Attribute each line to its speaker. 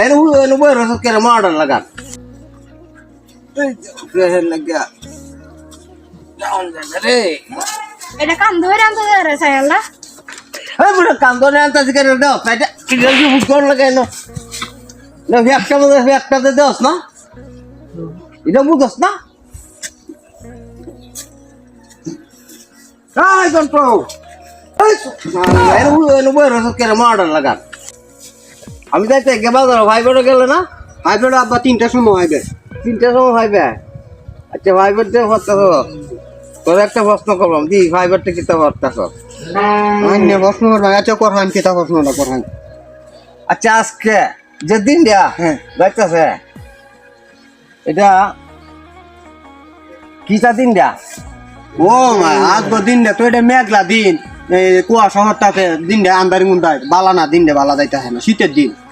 Speaker 1: এনে বই রসদ করে মার্ডার লাগান লাগিয়া রে
Speaker 2: এটা কান ধরে আনতে রে সাইলা
Speaker 1: এই বুড়ো কান্দনে আনতাছি কেন দাও এটা কি জলদি বুঝ কোন লাগাই না না একটা দাওস না এটা বুঝছ না এই কন্ট্রোল এনে বই রসদ করে মার্ডার লাগান আমি যাইতে বাজার ভাই বেড়ে গেলে না
Speaker 3: ভাই বেটা আব্বা 3টার সময় আইবে
Speaker 1: 3টার সময় ভাইবে আচ্ছা ভাইবার দিয়ে ভর্তা তোর একটা প্রশ্ন করলাম দি ভাইবারটা কি তা ভর্তা কর
Speaker 3: আইনে প্রশ্ন করবা আচ্ছা করহান কি তা প্রশ্নটা করহান
Speaker 1: আচ্ছা আজকে যে দিন দেয়া
Speaker 3: হ্যাঁ
Speaker 1: দেখতেছে এটা কিটা দিন দেয়া
Speaker 3: ও মা আজ দিন তো এটা মেঘলা দিন কুয়া শহরটাতে দিন আন্দারি মুন্দায় বালা না দিন বালা যাইতে হয় না শীতের দিন